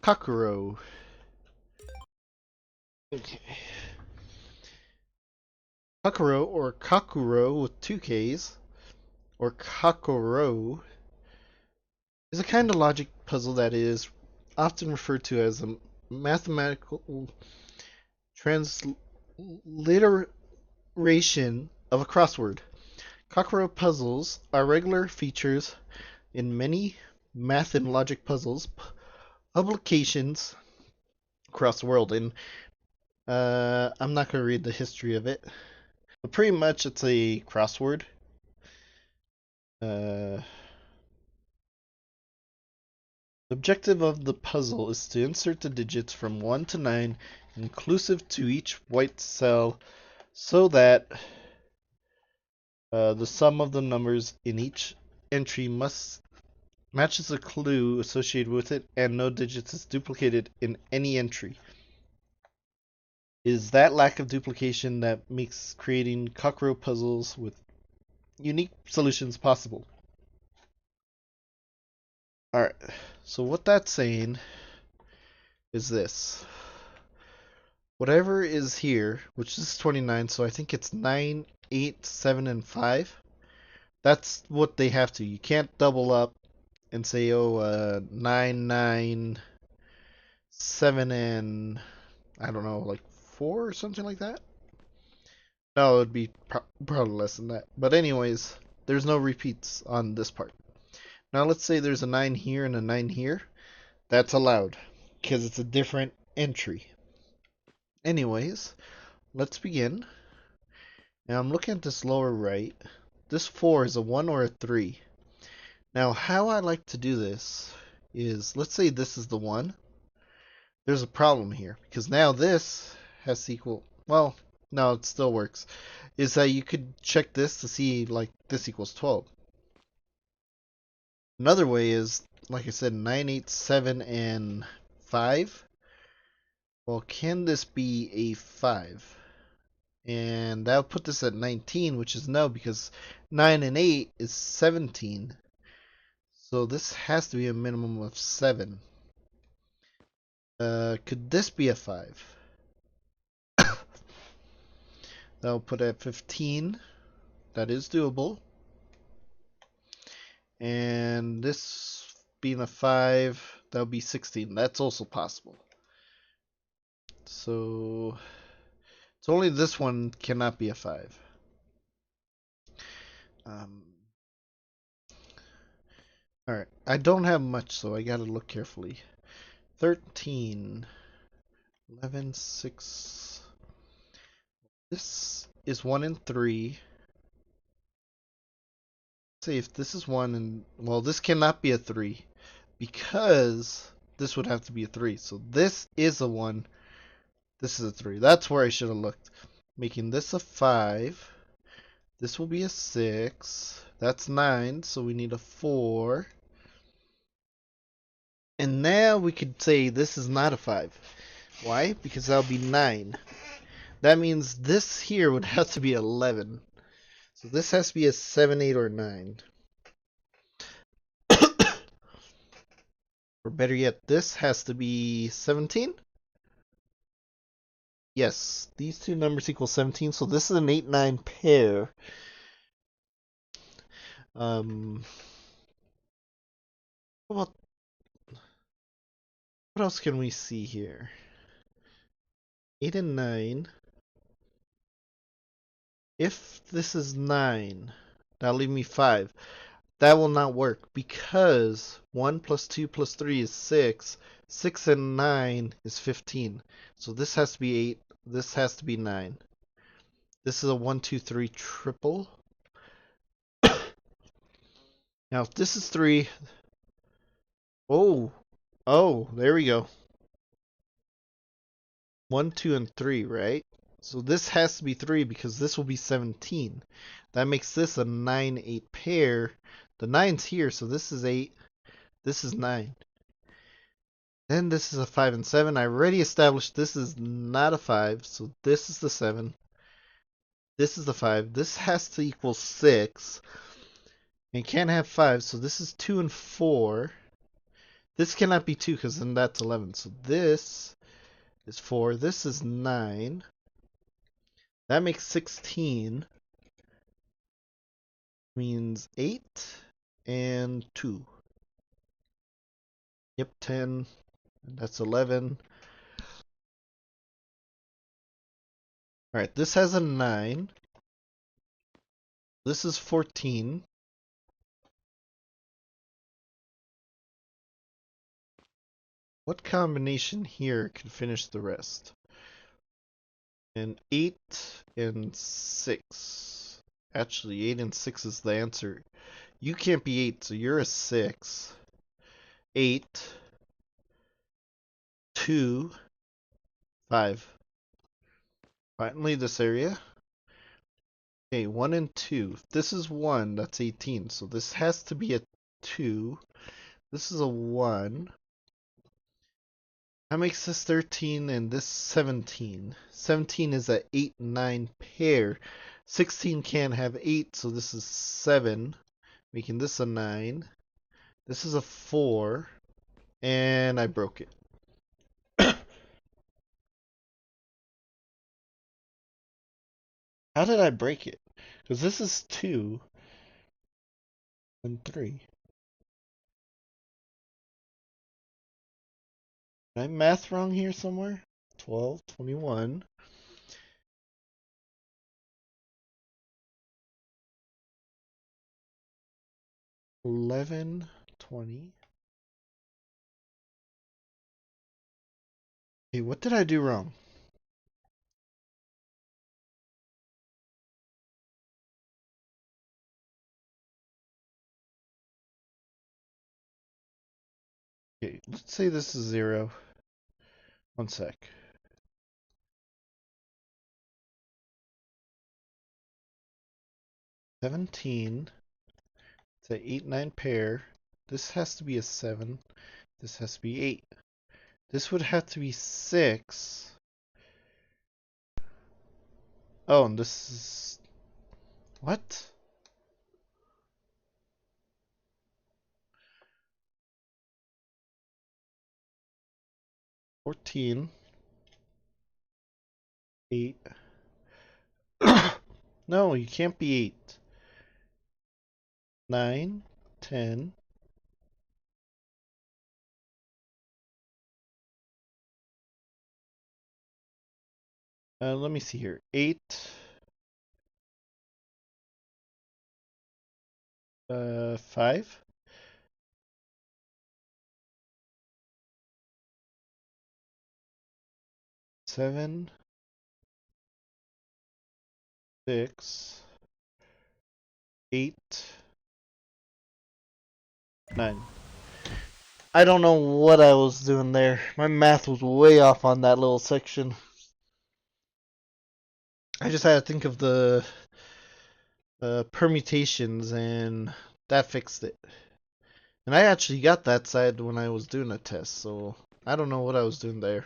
Kakuro. Okay. Kakuro, or Kakuro with two Ks, or Kakuro, is a kind of logic puzzle that is often referred to as a mathematical transliteration of a crossword. Kakuro puzzles are regular features in many math and logic puzzles publications across the world, and I'm not going to read the history of it, but pretty much it's a crossword. The objective of the puzzle is to insert the digits from 1 to 9 inclusive to each white cell so that the sum of the numbers in each entry must matches a clue associated with it and no digits is duplicated in any entry. It is that lack of duplication that makes creating Kakuro puzzles with unique solutions possible. Alright, so what that's saying is this. Whatever is here, which is 29, so I think it's 9, 8, 7, and 5. That's what they have to. You can't double up and say, oh, 9, 9, 7, and I don't know, like 4 or something like that? No, it would be probably less than that. But anyways, there's no repeats on this part. Now let's say there's a 9 here and a 9 here. That's allowed because it's a different entry. Anyways, let's begin. Now I'm looking at this lower right. This 4 is a 1 or a 3. Now how I like to do this is, let's say this is the 1. There's a problem here because now this has to equal, well, no, it still works. Is that you could check this to see like this equals 12. Another way is, like I said, 9, 8, 7, and 5. Well, can this be a 5? And that would put this at 19, which is no, because 9 and 8 is 17. So this has to be a minimum of 7. Could this be a 5? That'll put it at 15. That is doable. And this being a 5, that would be 16. That's also possible. So it's only this one cannot be a 5. Alright, I don't have much, so I gotta look carefully. 13, 11, 6. This is 1 and 3. Say if this is 1 and, well, this cannot be a 3 because this would have to be a 3. So this is a 1. This is a 3. That's where I should have looked. Making this a 5. This will be a 6. That's 9, so we need a 4. And now we could say this is not a 5. Why? Because that'll be 9. That means this here would have to be 11. So this has to be a 7, 8, or 9. Or better yet, this has to be 17? Yes, these two numbers equal 17, so this is an 8, 9 pair. What else can we see here? 8 and 9. If this is 9, that'll leave me 5. That will not work because 1 plus 2 plus 3 is 6. 6 and 9 is 15. So this has to be 8. This has to be 9. This is a 1, 2, 3 triple. Now if this is 3. Oh, there we go. 1, 2, and 3, right? So this has to be 3 because this will be 17. That makes this a 9, 8 pair. The 9's here, so this is 8. This is 9. Then this is a 5 and 7. I already established this is not a 5, so this is the 7. This is the 5. This has to equal 6. And can't have 5, so this is 2 and 4. This cannot be 2 because then that's 11. So this is 4. This is 9. That makes 16. Means 8 and 2. Yep, 10. That's 11. Alright, this has a 9. This is 14. What combination here can finish the rest? And 8 and 6. Actually, 8 and 6 is the answer. You can't be 8, so you're a 6. 8, 2, 5. Finally, this area. Okay, 1 and 2. If this is 1, that's 18. So this has to be a 2. This is a 1. That makes this 13 and this 17. 17 is a 8 and 9 pair. 16 can't have 8, so this is 7. Making this a 9. This is a 4. And I broke it. How did I break it? Because this is 2 and 3. Did I math wrong here somewhere? 12, 21. 11, 20. Hey, what did I do wrong? Okay, let's say this is 0. One sec. 17. It's an 8, 9 pair. This has to be a 7. This has to be 8. This would have to be 6. Oh, and this is... What? $14. 8. No, you can't be 8. 9, 10. Let me see here. 8. 5. 7. 6. 8. 9. I don't know what I was doing there. My math was way off on that little section. I just had to think of the permutations, and that fixed it. And I actually got that side when I was doing a test, so I don't know what I was doing there.